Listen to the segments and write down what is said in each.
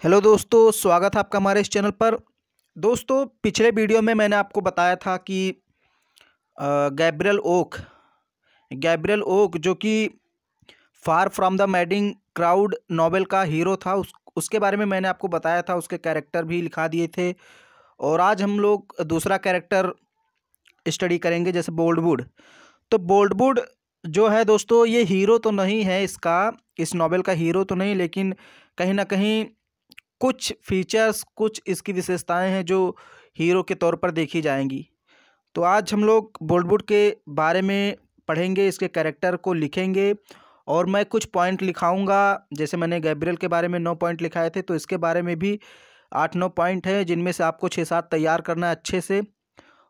Hello दोस्तों, स्वागत है आपका हमारे इस चैनल पर। दोस्तों, पिछले वीडियो में मैंने आपको बताया था कि गैब्रियल ओक जो कि far from the madding crowd novel का हीरो था, उसके बारे में मैंने आपको बताया था। उसके कैरेक्टर भी लिखा दिए थे। और आज हम लोग दूसरा कैरेक्टर स्टडी करेंगे, जैसे बोल्डवुड। तो बोल्डवुड जो है दोस्तों, ये हीरो तो नहीं है, इस नॉवेल का हीरो तो नहीं, लेकिन कहीं ना कहीं कुछ फीचर्स, कुछ इसकी विशेषताएं हैं जो हीरो के तौर पर देखी जाएंगी। तो आज हम लोग बॉलीवुड के बारे में पढ़ेंगे, इसके कैरेक्टर को लिखेंगे और मैं कुछ पॉइंट लिखाऊंगा। जैसे मैंने गैब्रियल के बारे में 9 पॉइंट लिखाए थे, तो इसके बारे में भी 8-9 पॉइंट है, जिनमें से आपको 6-7 तैयार करना है अच्छे से।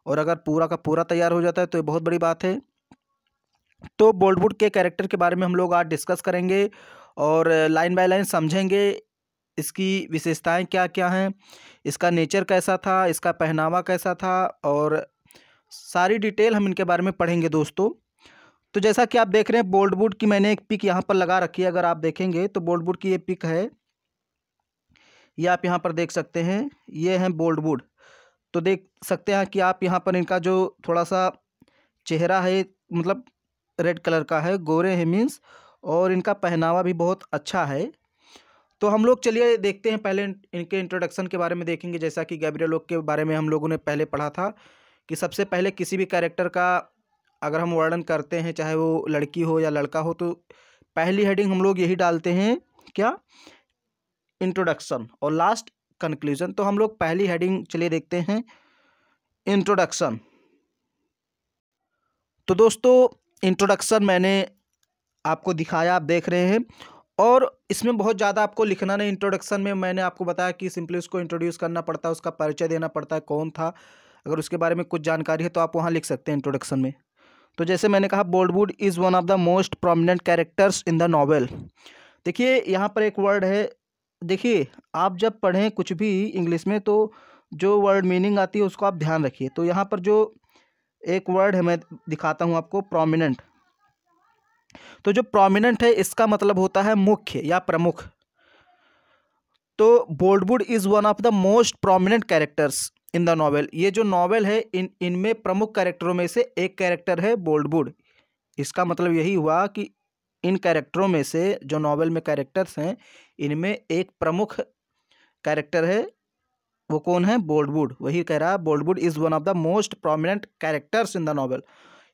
और अगर पूरा का पूरा तैयार हो जाता है तो ये बहुत बड़ी बात है। तो बॉलीवुड के कैरेक्टर के बारे में हम लोग आज डिस्कस करेंगे और लाइन बाय लाइन समझेंगे इसकी विशेषताएं क्या क्या हैं, इसका नेचर कैसा था, इसका पहनावा कैसा था, और सारी डिटेल हम इनके बारे में पढ़ेंगे दोस्तों। तो जैसा कि आप देख रहे हैं, बॉलीवुड की मैंने एक पिक यहाँ पर लगा रखी है। अगर आप देखेंगे तो बॉलीवुड की ये पिक है, ये आप यहाँ पर देख सकते हैं। ये है बॉलीवुड। तो देख सकते हैं कि आप यहाँ पर इनका जो थोड़ा सा चेहरा है, मतलब रेड कलर का है, गोरे हैं मीन्स, और इनका पहनावा भी बहुत अच्छा है। तो हम लोग चलिए देखते हैं, पहले इनके इंट्रोडक्शन के बारे में देखेंगे। जैसा कि गैब्रियल ओक के बारे में हम लोगों ने पहले पढ़ा था कि सबसे पहले किसी भी कैरेक्टर का अगर हम वर्णन करते हैं, चाहे वो लड़की हो या लड़का हो, तो पहली हेडिंग हम लोग यही डालते हैं, क्या, इंट्रोडक्शन, और लास्ट कंक्लूजन। तो हम लोग पहली हेडिंग चलिए देखते हैं, इंट्रोडक्शन। तो दोस्तों, इंट्रोडक्शन मैंने आपको दिखाया, आप देख रहे हैं। और इसमें बहुत ज़्यादा आपको लिखना नहीं। इंट्रोडक्शन में मैंने आपको बताया कि सिंपली उसको इंट्रोड्यूस करना पड़ता है, उसका परिचय देना पड़ता है, कौन था। अगर उसके बारे में कुछ जानकारी है तो आप वहाँ लिख सकते हैं इंट्रोडक्शन में। तो जैसे मैंने कहा, Bollywood is one of the most prominent characters in the novel. देखिए यहाँ पर एक वर्ड है। देखिए, आप जब पढ़ें कुछ भी इंग्लिश में, तो जो वर्ड मीनिंग आती है उसको आप ध्यान रखिए। तो यहाँ पर जो एक वर्ड है, मैं दिखाता हूँ आपको, प्रोमिनेंट। तो जो प्रोमिनेंट है, इसका मतलब होता है मुख्य या प्रमुख। तो Bollywood is one of the most prominent characters in the novel. ये जो नॉवेल है, इनमें प्रमुख कैरेक्टरों में से एक कैरेक्टर है बॉलीवुड। इसका मतलब यही हुआ कि इन कैरेक्टरों में से, जो नॉवेल में कैरेक्टर्स हैं, इनमें एक प्रमुख कैरेक्टर है। वो कौन है? बॉलीवुड। वही कह रहा है, Boldwood is one of the most prominent characters in the novel.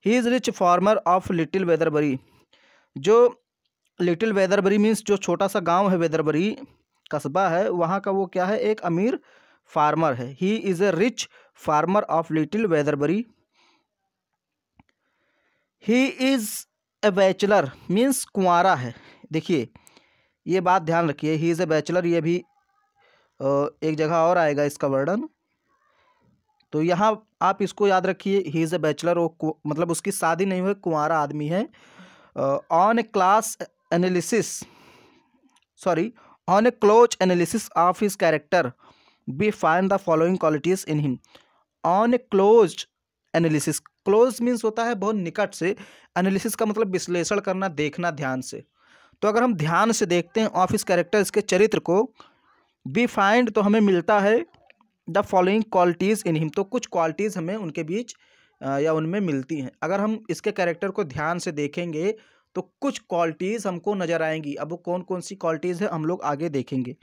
He is rich farmer of Little Weatherbury. जो लिटिल वेदरबरी मीन्स जो छोटा सा गांव है, वेदरबरी कस्बा है, वहाँ का वो क्या है? एक अमीर फार्मर है। He is a rich farmer of Little Weatherbury. He is a bachelor means कुंवारा है। देखिए, ये बात ध्यान रखिए, ही इज़ ए बैचलर। ये भी एक जगह और आएगा इसका वर्णन। तो यहाँ आप इसको याद रखिए, ही इज़ ए बैचलर। वो मतलब उसकी शादी नहीं हुई, कुंवारा आदमी है। On a class analysis sorry on a close analysis of his character we find the following qualities in him. On a close analysis, close means होता है बहुत निकट से, एनालिसिस का मतलब विश्लेषण करना, देखना ध्यान से। तो अगर हम ध्यान से देखते हैं ऑफ हिज कैरेक्टर, इसके चरित्र को, वी फाइंड, तो हमें मिलता है the following qualities in him. तो कुछ क्वालिटीज़ हमें उनके बीच या उनमें मिलती हैं। अगर हम इसके कैरेक्टर को ध्यान से देखेंगे तो कुछ क्वालिटीज़ हमको नज़र आएंगी। अब वो कौन कौन सी क्वालिटीज़ है हम लोग आगे देखेंगे।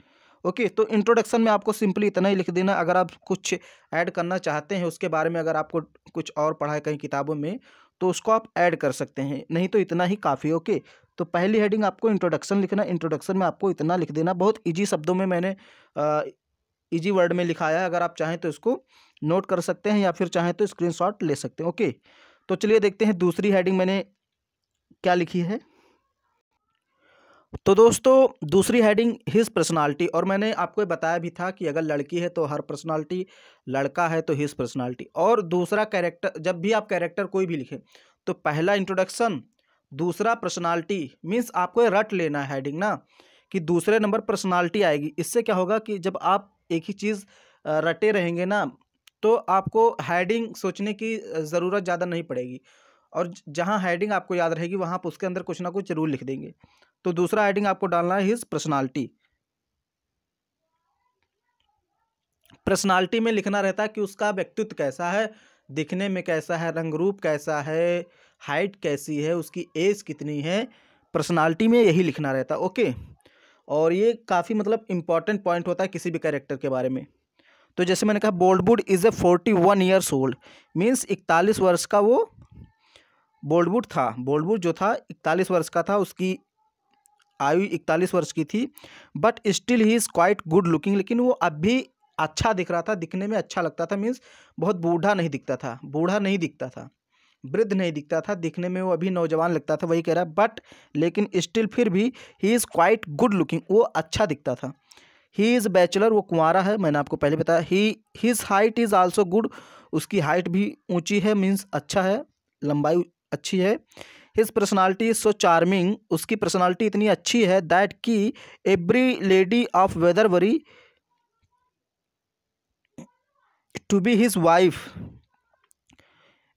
ओके, तो इंट्रोडक्शन में आपको सिंपली इतना ही लिख देना। अगर आप कुछ ऐड करना चाहते हैं उसके बारे में, अगर आपको कुछ और पढ़ा है कहीं किताबों में, तो उसको आप ऐड कर सकते हैं, नहीं तो इतना ही काफ़ी। ओके, तो पहली हेडिंग आपको इंट्रोडक्शन लिखना। इंट्रोडक्शन में आपको इतना लिख देना। बहुत ईजी शब्दों में मैंने ईजी वर्ड में लिखाया है। अगर आप चाहें तो इसको नोट कर सकते हैं, या फिर चाहें तो स्क्रीनशॉट ले सकते हैं। ओके, तो चलिए देखते हैं दूसरी हेडिंग मैंने क्या लिखी है। तो दोस्तों, दूसरी हेडिंग हिज पर्सनालिटी। और मैंने आपको ये बताया भी था कि अगर लड़की है तो हर पर्सनालिटी, लड़का है तो हिज पर्सनालिटी। और दूसरा कैरेक्टर, जब भी आप कैरेक्टर कोई भी लिखें तो पहला इंट्रोडक्शन, दूसरा पर्सनालिटी, मीन्स आपको ये रट लेना है हेडिंग ना, कि दूसरे नंबर पर्सनालिटी आएगी। इससे क्या होगा कि जब आप एक ही चीज़ रटे रहेंगे ना, तो आपको हेडिंग सोचने की ज़रूरत ज़्यादा नहीं पड़ेगी। और जहाँ हेडिंग आपको याद रहेगी वहाँ आप उसके अंदर कुछ ना कुछ जरूर लिख देंगे। तो दूसरा हेडिंग आपको डालना है हिज पर्सनालिटी। पर्सनालिटी में लिखना रहता है कि उसका व्यक्तित्व कैसा है, दिखने में कैसा है, रंग रूप कैसा है, हाइट कैसी है, उसकी एज कितनी है, पर्सनालिटी में यही लिखना रहता है। ओके, और ये काफ़ी मतलब इम्पॉर्टेंट पॉइंट होता है किसी भी कैरेक्टर के बारे में। तो जैसे मैंने कहा Boldwood is a 41 years old, means 41 वर्ष का वो बोल्डवुड था। बोल्डवुड जो था 41 वर्ष का था, उसकी आयु 41 वर्ष की थी। But still he is quite good looking, लेकिन वो अब भी अच्छा दिख रहा था, दिखने में अच्छा लगता था। मीन्स बहुत बूढ़ा नहीं दिखता था, बूढ़ा नहीं दिखता था, वृद्ध नहीं दिखता था, दिखने में वो अभी नौजवान लगता था, वही कह रहा है। बट लेकिन स्टिल फिर भी he is quite good looking, वो अच्छा दिखता था। ही इज़ बैचलर, वो कुंवारा है, मैंने आपको पहले बताया। His height is also good, उसकी हाइट भी ऊंची है, मीन्स अच्छा है, लंबाई अच्छी है। His personality is so charming, उसकी पर्सनालिटी इतनी अच्छी है दैट कि every lady of Weatherbury to be his wife.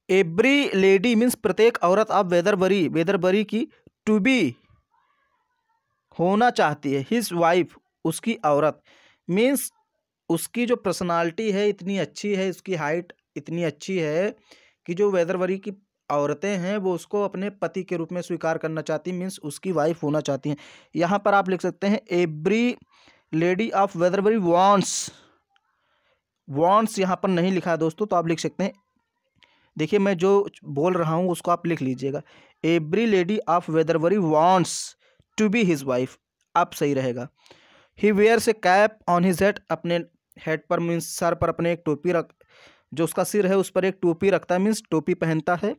Every lady means प्रत्येक औरत ऑफ वेदरबरी, वेदरबरी की टू बी होना चाहती है, हिज वाइफ उसकी औरत। मीन्स उसकी जो पर्सनालिटी है इतनी अच्छी है, उसकी हाइट इतनी अच्छी है कि जो वेदरबरी की औरतें हैं वो उसको अपने पति के रूप में स्वीकार करना चाहती, मीन्स उसकी वाइफ होना चाहती हैं। यहाँ पर आप लिख सकते हैं every lady of Weatherbury wants, wants यहाँ पर नहीं लिखा है दोस्तों, तो आप लिख सकते हैं, देखिए मैं जो बोल रहा हूँ उसको आप लिख लीजिएगा, every lady of Weatherbury wants to be his wife, अब सही रहेगा। He wears a cap on his head, अपने हेड पर मीन्स सर पर अपने एक टोपी रख, जो उसका सिर है उस पर एक टोपी रखता है, मीन्स टोपी पहनता है।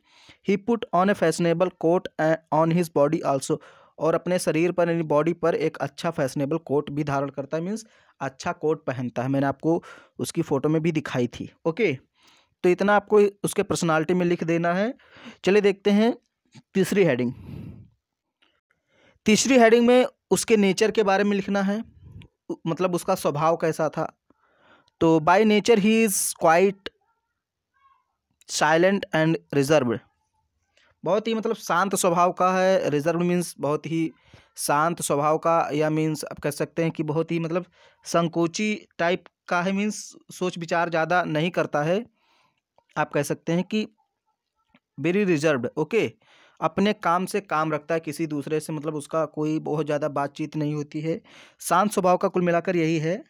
He put on a fashionable coat on his body also, और अपने शरीर पर यानी बॉडी पर एक अच्छा फैशनेबल कोट भी धारण करता है, मीन्स अच्छा कोट पहनता है, मैंने आपको उसकी फ़ोटो में भी दिखाई थी। ओके, तो इतना आपको उसके पर्सनालिटी में लिख देना है। चलिए देखते हैं तीसरी हेडिंग। तीसरी हेडिंग में उसके नेचर के बारे में लिखना है, मतलब उसका स्वभाव कैसा था। तो by nature he is quite silent and reserved, बहुत ही मतलब शांत स्वभाव का है। रिजर्व मीन्स बहुत ही शांत स्वभाव का, या मीन्स आप कह सकते हैं कि बहुत ही मतलब संकोची टाइप का है, मीन्स सोच विचार ज़्यादा नहीं करता है। आप कह सकते हैं कि वेरी रिजर्व्ड। ओके, अपने काम से काम रखता है, किसी दूसरे से मतलब उसका कोई बहुत ज़्यादा बातचीत नहीं होती है, शांत स्वभाव का कुल मिलाकर यही है।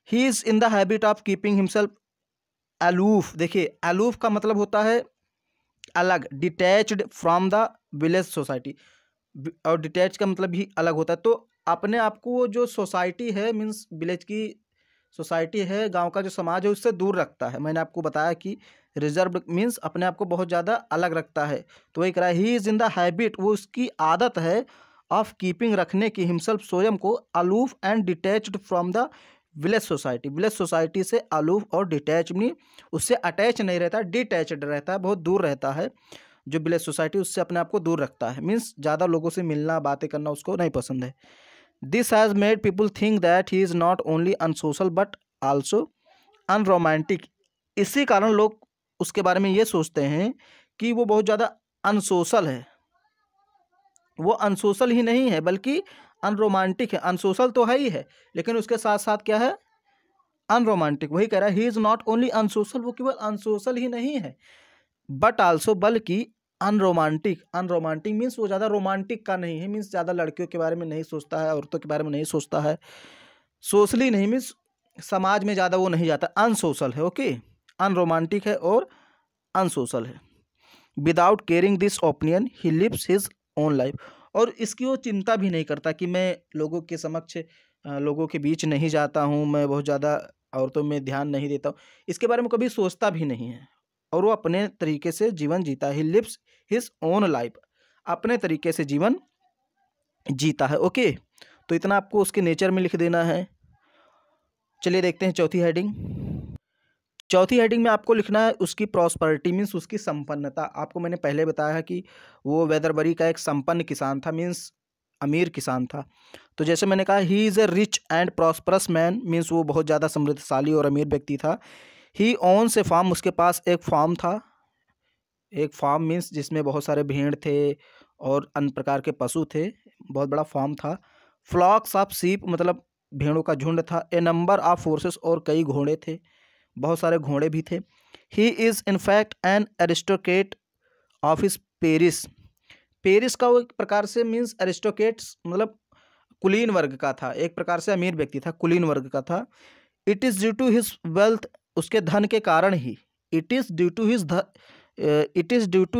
He is in the habit of keeping himself aloof, देखिए अलूफ का मतलब होता है अलग, detached from the village society, और डिटैच का मतलब भी अलग होता है। तो अपने आप को जो सोसाइटी है मीन्स विलेज की सोसाइटी है, गांव का जो समाज है, उससे दूर रखता है। मैंने आपको बताया कि रिजर्व मीन्स अपने आप को बहुत ज़्यादा अलग रखता है, तो वही कह रहा है he is in the habit, वो उसकी आदत है, ऑफ कीपिंग रखने की, हिमसेल्फ स्वयं को, aloof and detached from the village society, village society से अलूफ और डिटैच नहीं, उससे अटैच नहीं रहता, डिटैच्ड रहता है, बहुत दूर रहता है। जो विलेज सोसाइटी उससे अपने आप को दूर रखता है, मीन्स ज़्यादा लोगों से मिलना बातें करना उसको नहीं पसंद है। This has made people think that he is not only unsocial but also unromantic, इसी कारण लोग उसके बारे में ये सोचते हैं कि वो बहुत ज़्यादा अनसोशल है। वो अनसोशल ही नहीं है बल्कि अनरोमांटिक है, अनसोशल तो है ही है, लेकिन उसके साथ साथ क्या है, अनरोमांटिक। वही कह रहा है he is not only unsocial, वो केवल अनसोशल ही नहीं है, बट आल्सो बल्कि अनरोमांटिक, अनरोमांटिक मीन्स वो ज़्यादा रोमांटिक का नहीं है, मीन्स ज़्यादा लड़कियों के बारे में नहीं सोचता है, औरतों के बारे में नहीं सोचता है, सोशली नहीं मीन्स समाज में ज़्यादा वो नहीं जाता, अनसोशल है। ओके, अनरोमांटिक है और अनसोशल है। Without caring this opinion he lives his own life, और इसकी वो चिंता भी नहीं करता कि मैं लोगों के समक्ष लोगों के बीच नहीं जाता हूँ, मैं बहुत ज़्यादा औरतों में ध्यान नहीं देता हूँ, इसके बारे में कभी सोचता भी नहीं है, और वो अपने तरीके से जीवन जीता है। He lives his own life, अपने तरीके से जीवन जीता है। ओके, तो इतना आपको उसके नेचर में लिख देना है। चलिए देखते हैं चौथी हेडिंग। चौथी हेडिंग में आपको लिखना है उसकी प्रॉस्पेरिटी, मीन्स उसकी संपन्नता। आपको मैंने पहले बताया है कि वो वेदरबरी का एक संपन्न किसान था, मीन्स अमीर किसान था। तो जैसे मैंने कहा ही is a rich and prosperous man, means वो बहुत ज़्यादा समृद्धशाली और अमीर व्यक्ति था। ही ओन्स ए फार्म, उसके पास एक फार्म था, एक फार्म मीन्स जिसमें बहुत सारे भेड़ थे और अन्य प्रकार के पशु थे, बहुत बड़ा फार्म था। फ्लॉक्स ऑफ सीप, मतलब भेड़ों का झुंड था। ए नंबर ऑफ फोर्सेस, और कई घोड़े थे, बहुत सारे घोड़े भी थे। He is in fact an aristocrat of his parish. पेरिस का वो एक प्रकार से मीन्स एरिस्टोक्रेट्स मतलब कुलीन वर्ग का था, एक प्रकार से अमीर व्यक्ति था, कुलीन वर्ग का था। It is due to his wealth, उसके धन के कारण ही। It is due to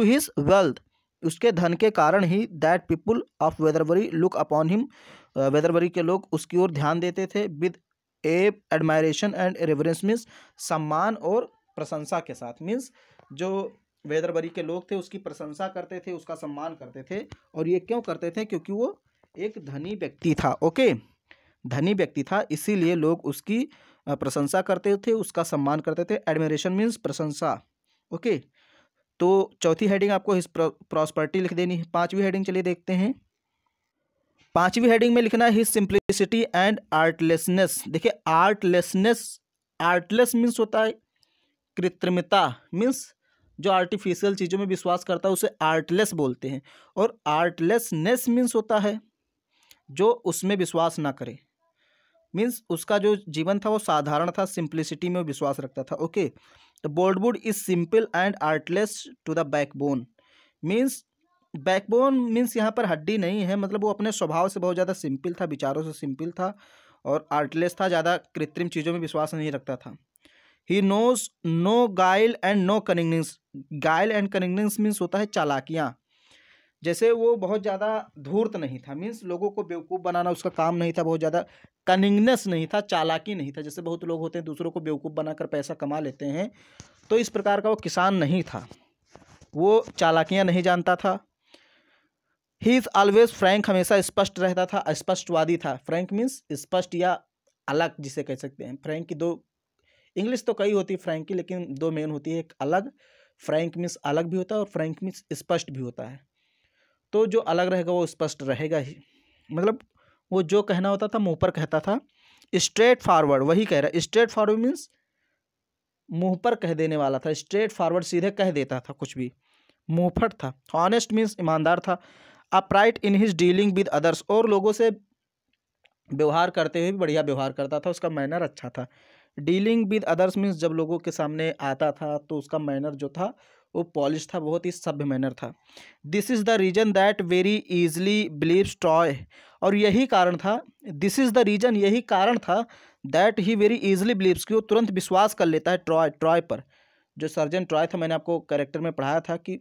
his wealth, उसके धन के कारण ही that people of Weatherbury look upon him, Weatherbury के लोग उसकी ओर ध्यान देते थे। With a admiration and reverence, means सम्मान और प्रशंसा के साथ। मीन्स जो वेदरबरी के लोग थे उसकी प्रशंसा करते थे, उसका सम्मान करते थे। और ये क्यों करते थे? क्योंकि वो एक धनी व्यक्ति था। ओके, धनी व्यक्ति था, इसीलिए लोग उसकी प्रशंसा करते थे, उसका सम्मान करते थे। एडमिरेशन मीन्स प्रशंसा। ओके, तो चौथी हेडिंग आपको हिज प्रॉस्पर्टी लिख देनी है। पांचवी हेडिंग चलिए देखते हैं। पांचवी हेडिंग में लिखना है हिज सिंप्लिसिटी एंड आर्टलेसनेस। देखिए आर्टलेसनेस, आर्टलेस मीन्स होता है कृत्रिमता, मीन्स जो आर्टिफिशियल चीज़ों में विश्वास करता है उसे आर्टलेस बोलते हैं। और आर्टलेसनेस मीन्स होता है जो उसमें विश्वास ना करे, मीन्स उसका जो जीवन था वो साधारण था, सिंप्लिसिटी में विश्वास रखता था। ओके, तो Boldwood is simple and artless to the backbone. Means backbone means यहाँ पर हड्डी नहीं है, मतलब वो अपने स्वभाव से बहुत ज़्यादा सिंपल था, विचारों से सिंपल था और आर्टलेस था, ज़्यादा कृत्रिम चीज़ों में विश्वास नहीं रखता था। ही नोज नो गाइल एंड नो कनिंगनेस। गाइल एंड कनिंगनेस मीन्स होता है चालाकियाँ। जैसे वो बहुत ज़्यादा धूर्त नहीं था, मीन्स लोगों को बेवकूफ़ बनाना उसका काम नहीं था, बहुत ज़्यादा कनिंगनेस नहीं था, चालाकी नहीं था। जैसे बहुत लोग होते हैं दूसरों को बेवकूफ़ बनाकर पैसा कमा लेते हैं, तो इस प्रकार का वो किसान नहीं था, वो चालाकियाँ नहीं जानता था। ही इज़ ऑलवेज फ्रैंक, हमेशा स्पष्ट रहता था, स्पष्टवादी था। फ्रैंक मीन्स स्पष्ट या अलग जिसे कह सकते हैं। फ्रैंक की दो इंग्लिश तो कई होती है फ्रैंक की, लेकिन दो मेन होती है, एक अलग, फ्रैंक मीन्स अलग भी होता है और फ्रैंक मीन्स स्पष्ट भी होता है। तो जो अलग रहेगा वो स्पष्ट रहेगा ही, मतलब वो जो कहना होता था मुंह पर कहता था। स्ट्रेट फॉरवर्ड, वही कह रहा है, स्ट्रेट फॉरवर्ड मीन्स मुंह पर कह देने वाला था, स्ट्रेट फॉरवर्ड सीधे कह देता था, कुछ भी मुंहफट था। ऑनेस्ट मीन्स ईमानदार था। Upright in his dealing with others, और लोगों से व्यवहार करते हुए भी बढ़िया व्यवहार करता था, उसका मैनर अच्छा था। डीलिंग विद अदर्स मीन्स जब लोगों के सामने आता था तो उसका मैनर जो था वो पॉलिश था, बहुत ही सभ्य मैनर था। This is the reason that very easily believes Troy, और यही कारण था, दिस इज़ द रीजन, यही कारण था that he very easily believes, कि वो तुरंत विश्वास कर लेता है ट्रॉय पर। जो सर्जन ट्रॉय था, मैंने आपको कैरेक्टर में पढ़ाया था कि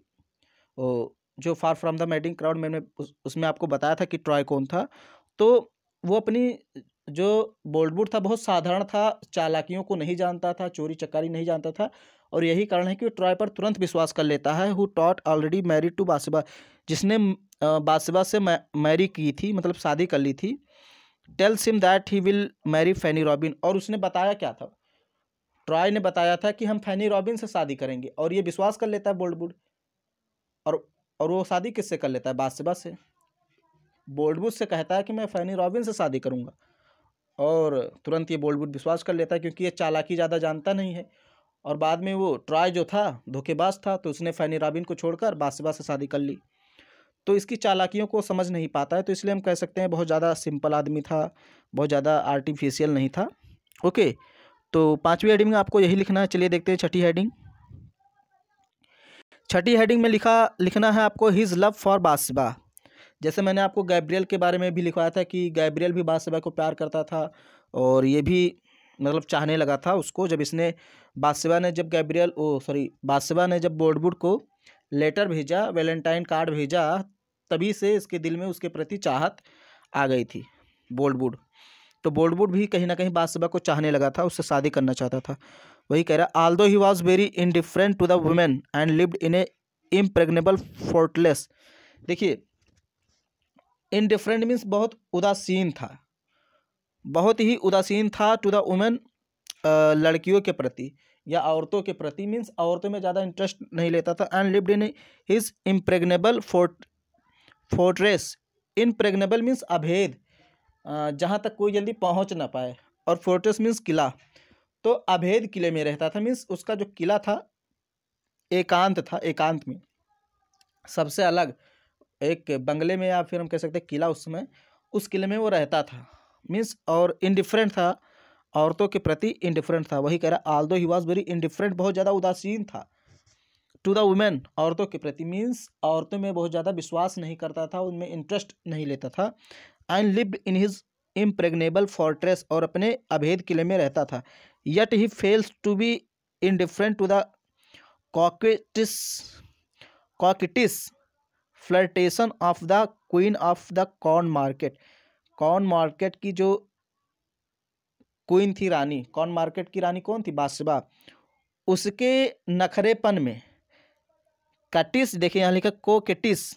वो जो far from the madding crowd, मैंने उसमें आपको बताया था कि ट्रॉय कौन था। तो वो अपनी जो बोल्डवुड था बहुत साधारण था, चालाकियों को नहीं जानता था, चोरी चकारी नहीं जानता था, और यही कारण है कि वो ट्रॉय पर तुरंत विश्वास कर लेता है। Who thought already married to Bathsheba, जिसने बासिबा से मैरी की थी, मतलब शादी कर ली थी। Tells him that he will marry Fanny Robin, और उसने बताया क्या था, ट्रॉय ने बताया था कि हम फैनी रॉबिन से शादी करेंगे, और ये विश्वास कर लेता है बोल्डवुड। और वो शादी किससे कर लेता है? बासिबा से। बोल्डवुड से कहता है कि मैं फैनी रॉबिन से शादी करूंगा, और तुरंत ये बोल्डवुड विश्वास कर लेता है, क्योंकि ये चालाकी ज़्यादा जानता नहीं है। और बाद में वो ट्रॉय जो था धोखेबाज था, तो उसने फैनी रॉबिन को छोड़कर बासिबा से शादी कर ली। तो इसकी चालाकियों को समझ नहीं पाता है, तो इसलिए हम कह सकते हैं बहुत ज़्यादा सिंपल आदमी था, बहुत ज़्यादा आर्टिफिशियल नहीं था। ओके, तो पांचवी हेडिंग में आपको यही लिखना है। चलिए देखते हैं छठी हेडिंग। छठी हेडिंग में लिखना है आपको हिज लव फॉर बासिबा। जैसे मैंने आपको गैब्रियल के बारे में भी लिखवाया था कि गैब्रियल भी बासिबा को प्यार करता था, और ये भी मतलब चाहने लगा था उसको। जब इसने बासिबा ने जब बोल्डवुड को लेटर भेजा, वैलेंटाइन कार्ड भेजा, तभी से इसके दिल में उसके प्रति चाहत आ गई थी बोल्डवुड। तो बोल्डवुड भी कहीं ना कहीं बासिबा को चाहने लगा था, उससे शादी करना चाहता था। वही कह रहा, although he was very indifferent to the women and lived in a impregnable fortress. देखिए इनडिफरेंट मीन्स बहुत उदासीन था, बहुत ही उदासीन था टू द वुमेन, लड़कियों के प्रति या औरतों के प्रति, मीन्स औरतों में ज़्यादा इंटरेस्ट नहीं लेता था। And lived in his impregnable fortress. Impregnable means अभेद, जहाँ तक कोई जल्दी पहुँच ना पाए, और फोर्ट्रेस मीन्स किला, तो अभेद किले में रहता था। मीन्स उसका जो किला था एकांत था, एकांत में सबसे अलग एक बंगले में, या फिर हम कह सकते हैं किला, उस समय उस किले में वो रहता था, मीन्स और इनडिफरेंट था, औरतों के प्रति इनडिफरेंट था। वही कह रहा although he was very indifferent, बहुत ज़्यादा उदासीन था। टू द वुमेन, औरतों के प्रति, मीन्स औरतों में बहुत ज़्यादा विश्वास नहीं करता था, उनमें इंटरेस्ट नहीं लेता था। And lived in his impregnable fortress, और अपने अभेद किले में रहता था। Yet he fails to be indifferent to the coquettish flirtation of the queen of the corn market. Corn market की जो क्वीन थी, रानी, कॉर्न मार्केट की रानी कौन थी? बादशाह। उसके नखरेपन में, कटिस देखिए यहाँ लिखा कोकेटिस,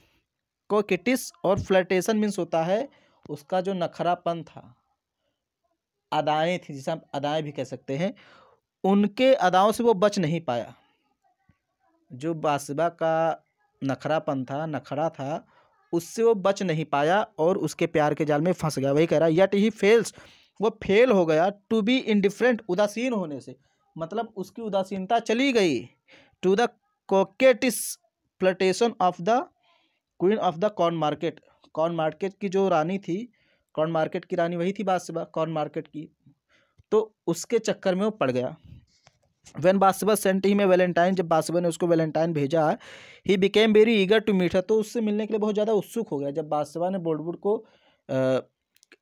कोकेटिस, और फ्लर्टेशन मीन्स होता है उसका जो नखरापन था, अदाएं थी, जिसे हम अदाएं भी कह सकते हैं, उनके अदाओं से वो बच नहीं पाया। जो बादशाह का नखरापन था, नखरा था, उससे वो बच नहीं पाया और उसके प्यार के जाल में फंस गया। वही कह रहा है यट ही फेल्स, वो फेल हो गया, टू बी इनडिफरेंट, उदासीन होने से, मतलब उसकी उदासीनता चली गई, to the coquettish flirtation of the queen of the corn market. Corn market की जो रानी थी, कॉर्न मार्केट की रानी वही थी बादशाह कॉर्न मार्केट की, तो उसके चक्कर में वो पड़ गया। वेन बादशाह सेंट ही में वैलेंटाइन, जब बादशाह ने उसको वैलेंटाइन भेजा, he became very eager to meet her, तो उससे मिलने के लिए बहुत ज़्यादा उत्सुक हो गया। जब बादशाह ने बोल्डवुड को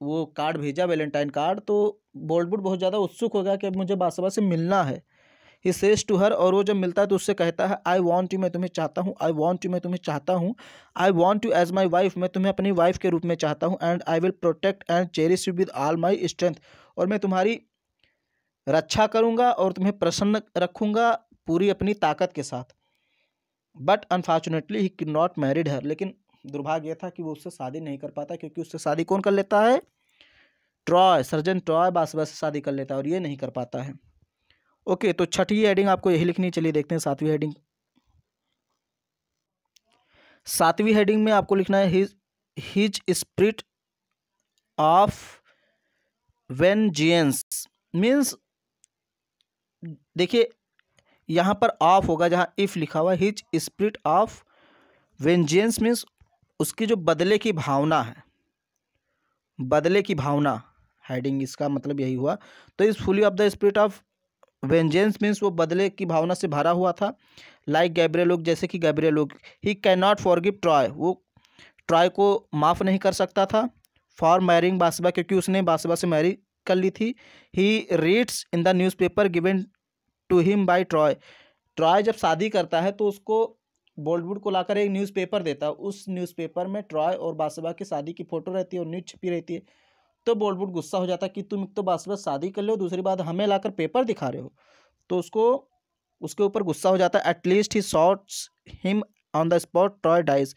वो कार्ड भेजा, वैलेंटाइन कार्ड, तो बोल्डवुड बहुत ज़्यादा उत्सुक हो गया कि अब मुझे बादशाह से मिलना है। ही सेज टू हर, और वो जब मिलता है तो उससे कहता है आई वॉन्ट यू, मैं तुम्हें चाहता हूँ, आई वॉन्ट यू, मैं तुम्हें चाहता हूँ, I want you as my wife, मैं तुम्हें अपनी वाइफ के रूप में चाहता हूँ, and I will protect and cherish you with all my strength, और मैं तुम्हारी रक्षा करूँगा और तुम्हें प्रसन्न रखूँगा पूरी अपनी ताकत के साथ। But unfortunately he can not married हर, लेकिन दुर्भाग्य था कि वो उससे शादी नहीं कर पाता, क्योंकि उससे शादी कौन कर लेता है? ट्रॉय, सर्जन ट्रॉय बादशाह से शादी कर लेता है और ये नहीं कर पाता है। ओके, तो छठी हेडिंग आपको यही लिखनी है। चलिए देखते हैं सातवीं हेडिंग। सातवीं हेडिंग में आपको लिखना है his spirit of vengeance, means देखिए यहाँ पर ऑफ होगा जहाँ इफ लिखा हुआ है। His spirit of vengeance means उसकी जो बदले की भावना है, बदले की भावना, हेडिंग इसका मतलब यही हुआ। तो इस fully of the spirit of vengeance means वो बदले की भावना से भरा हुआ था। लाइक गैब्रिएल, जैसे कि Gabriel, he can not forgive Troy, वो ट्रॉय को माफ़ नहीं कर सकता था। फॉर मैरिंग बादशाह, क्योंकि उसने बादशाह से मैरी कर ली थी। He reads in the newspaper given to him by Troy, Troy जब शादी करता है तो उसको बोल्डवुड को लाकर एक न्यूज़पेपर देता है। उस न्यूज़पेपर में ट्रॉय और बादशाह की शादी की फ़ोटो रहती है और न्यूज़ छपी रहती है। तो बोल्डवुड गुस्सा हो जाता है कि तुम तो बादशाह शादी कर लो, दूसरी बात हमें लाकर पेपर दिखा रहे हो। तो उसको उसके ऊपर गुस्सा हो जाता है। At least he shots him on the spot, Troy dies.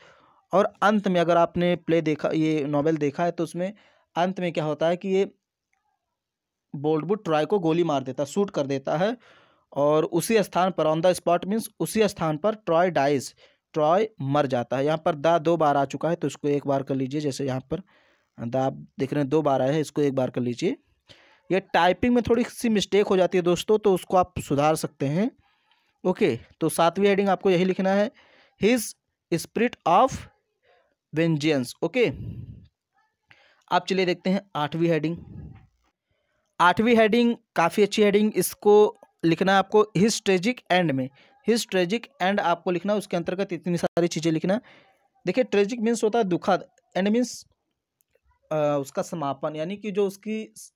और अंत में अगर आपने प्ले देखा, ये नॉवेल देखा है, तो उसमें अंत में क्या होता है कि ये बोल्डवुड ट्रॉय को गोली मार देता है, शूट कर देता है, और उसी स्थान पर, ऑन द स्पॉट मीन्स उसी स्थान पर, ट्रॉय डाइज, ट्रॉय मर जाता है। यहाँ पर द 2 बार आ चुका है, तो इसको एक बार कर लीजिए। जैसे यहाँ पर द आप देख रहे हैं 2 बार आया है, इसको एक बार कर लीजिए। ये टाइपिंग में थोड़ी सी मिस्टेक हो जाती है दोस्तों, तो उसको आप सुधार सकते हैं। ओके, तो सातवीं हेडिंग आपको यही लिखना है, his spirit of vengeance. Okay, आप चलिए देखते हैं आठवीं हेडिंग। आठवीं हेडिंग काफ़ी अच्छी हेडिंग, इसको लिखना है आपको हिज ट्रेजिक एंड में। हिज ट्रेजिक एंड आपको लिखना, उसके अंतर्गत इतनी सारी चीज़ें लिखना। देखिए ट्रेजिक मीन्स होता है दुखद, एंड मीन्स उसका समापन, यानी कि जो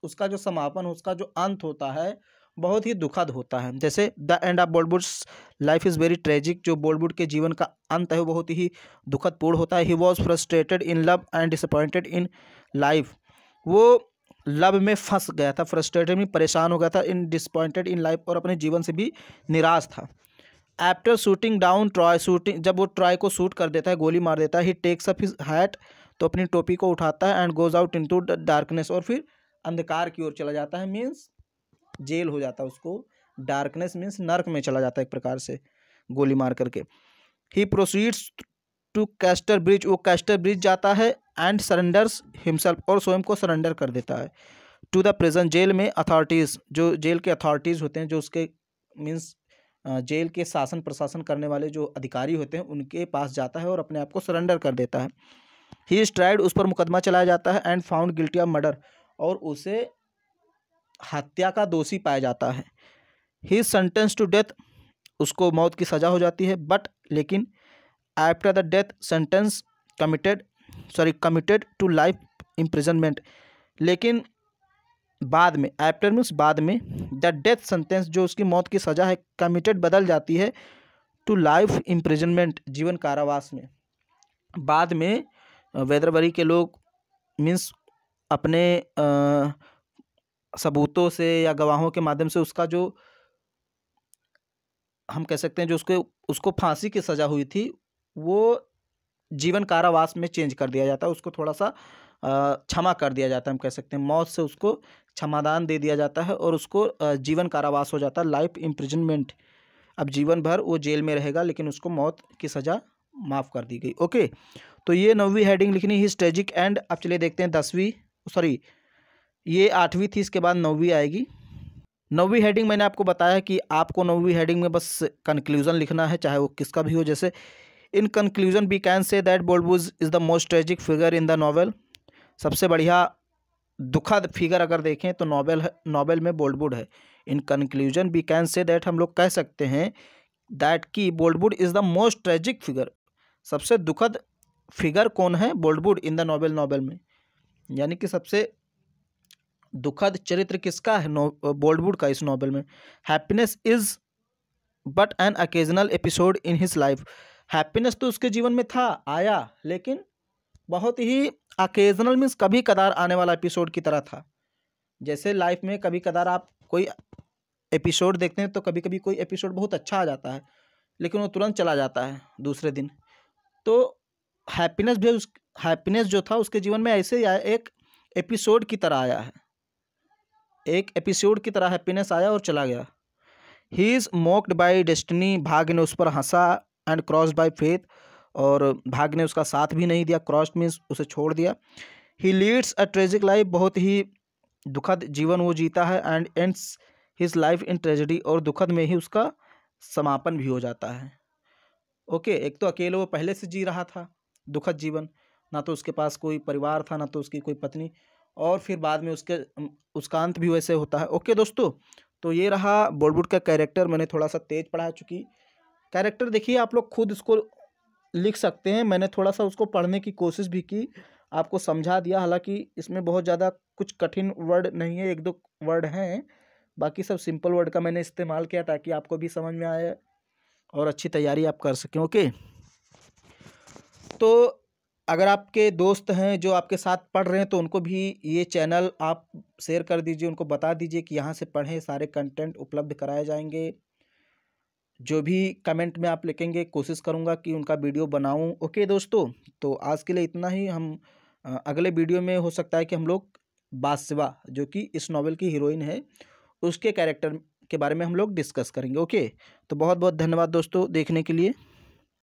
उसका जो समापन, उसका जो अंत होता है बहुत ही दुखद होता है। जैसे the end of Bollywoods life is very tragic, जो बॉलीवुड के जीवन का अंत है वो बहुत ही दुखदपूर्ण होता है। He was frustrated in love and disappointed in life, वो लव में फंस गया था, फ्रस्ट्रेटेड में परेशान हो गया था, इन डिसअपॉइंटेड इन लाइफ, और अपने जीवन से भी निराश था। After shooting down Troy, shooting जब वो ट्रॉय को शूट कर देता है, गोली मार देता है, ही टेक्स अप हिज हैट, तो अपनी टोपी को उठाता है, and goes out into the darkness, और फिर अंधकार की ओर चला जाता है, मीन्स जेल हो जाता है उसको। डार्कनेस मीन्स नर्क में चला जाता है एक प्रकार से, गोली मार करके। ही प्रोसीड्स टू कैस्टर ब्रिज, वो कैस्टर ब्रिज जाता है, एंड सरेंडर्स हिमसेल्फ, और स्वयं को सरेंडर कर देता है। टू द प्रिजन, जेल में, अथॉरिटीज़, जो जेल के अथॉरिटीज़ होते हैं, जो उसके मीन्स जेल के शासन प्रशासन करने वाले जो अधिकारी होते हैं, उनके पास जाता है और अपने आप को सरेंडर कर देता है। ही इज ट्राइड, उस पर मुकदमा चलाया जाता है, and found guilty of murder, और उसे हत्या का दोषी पाया जाता है। He is sentence to death, उसको मौत की सज़ा हो जाती है। बट लेकिन after the death sentence committed to life imprisonment, लेकिन बाद में, आफ्टर मीन्स बाद में, द डेथ सेंटेंस जो उसकी मौत की सज़ा है, कमिटेड बदल जाती है टू लाइफ इम्प्रिजनमेंट, जीवन कारावास में। बाद में वेदरबरी के लोग मीन्स अपने सबूतों से या गवाहों के माध्यम से उसका जो हम कह सकते हैं जो उसको फांसी की सज़ा हुई थी वो जीवन कारावास में चेंज कर दिया जाता है, उसको थोड़ा सा क्षमा कर दिया जाता है, हम कह सकते हैं मौत से उसको क्षमादान दे दिया जाता है और उसको जीवन कारावास हो जाता है, लाइफ इम्प्रिजनमेंट। अब जीवन भर वो जेल में रहेगा, लेकिन उसको मौत की सज़ा माफ़ कर दी गई। ओके, तो ये 9वीं हेडिंग लिखनी ही स्ट्रेजिक एंड। अब चलिए देखते हैं 10वीं, सॉरी ये 8वीं थी, इसके बाद 9वीं आएगी। 9वीं हेडिंग मैंने आपको बताया कि आपको 9वीं हेडिंग में बस कंक्लूजन लिखना है, चाहे वो किसका भी हो। जैसे in conclusion we can say that Boldwood is the most tragic figure in the novel. सबसे बढ़िया दुखद फिगर अगर देखें तो नॉवेल में बोल्डवुड है। In conclusion we can say that, हम लोग कह सकते हैं दैट कि Boldwood is the most tragic figure, सबसे दुखद फिगर कौन है, बोल्डवुड इन द नॉवेल में, यानी कि सबसे दुखद चरित्र किसका है, बोल्डवुड का इस नॉवेल में। Happiness is but an occasional episode in his life. Happiness तो उसके जीवन में था, आया, लेकिन बहुत ही अकेजनल मीन्स कभी कदार आने वाला एपिसोड की तरह था। जैसे लाइफ में कभी कदार आप कोई एपिसोड देखते हैं तो कभी कभी कोई एपिसोड बहुत अच्छा आ जाता है, लेकिन वो तुरंत चला जाता है दूसरे दिन। तो हैप्पीनेस जो था उसके जीवन में ऐसे ही आया, एक एपिसोड की तरह आया है, एक एपिसोड की तरह हैप्पीनेस आया और चला गया। ही इज़ मोक्ड बाई डेस्टिनी, भाग्य ने उस पर हंसा, एंड क्रॉस्ड बाई फेथ, और भाग्य ने उसका साथ भी नहीं दिया, क्रॉस्ड मीन्स उसे छोड़ दिया। ही लीड्स अ ट्रेजिक लाइफ, बहुत ही दुखद जीवन वो जीता है, and ends his life in tragedy, और दुखद में ही उसका समापन भी हो जाता है। ओके, एक तो अकेले वो पहले से जी रहा था दुखद जीवन, ना तो उसके पास कोई परिवार था, ना तो उसकी कोई पत्नी, और फिर बाद में उसका अंत भी वैसे होता है। ओके दोस्तों, तो ये रहा बोल्डवुड का कैरेक्टर। मैंने थोड़ा सा तेज पढ़ा चुकी कैरेक्टर, देखिए आप लोग खुद इसको लिख सकते हैं। मैंने थोड़ा सा उसको पढ़ने की कोशिश भी की, आपको समझा दिया, हालांकि इसमें बहुत ज़्यादा कुछ कठिन वर्ड नहीं है, एक दो वर्ड हैं, बाकी सब सिंपल वर्ड का मैंने इस्तेमाल किया ताकि आपको भी समझ में आए और अच्छी तैयारी आप कर सकें। ओके, तो अगर आपके दोस्त हैं जो आपके साथ पढ़ रहे हैं तो उनको भी ये चैनल आप शेयर कर दीजिए, उनको बता दीजिए कि यहाँ से पढ़ें, सारे कंटेंट उपलब्ध कराए जाएंगे। जो भी कमेंट में आप लिखेंगे कोशिश करूँगा कि उनका वीडियो बनाऊँ। ओके दोस्तों, तो आज के लिए इतना ही। हम अगले वीडियो में हो सकता है कि हम लोग बासिवा, जो कि इस नॉवेल की हीरोइन है, उसके कैरेक्टर के बारे में हम लोग डिस्कस करेंगे। ओके, तो बहुत बहुत धन्यवाद दोस्तों देखने के लिए।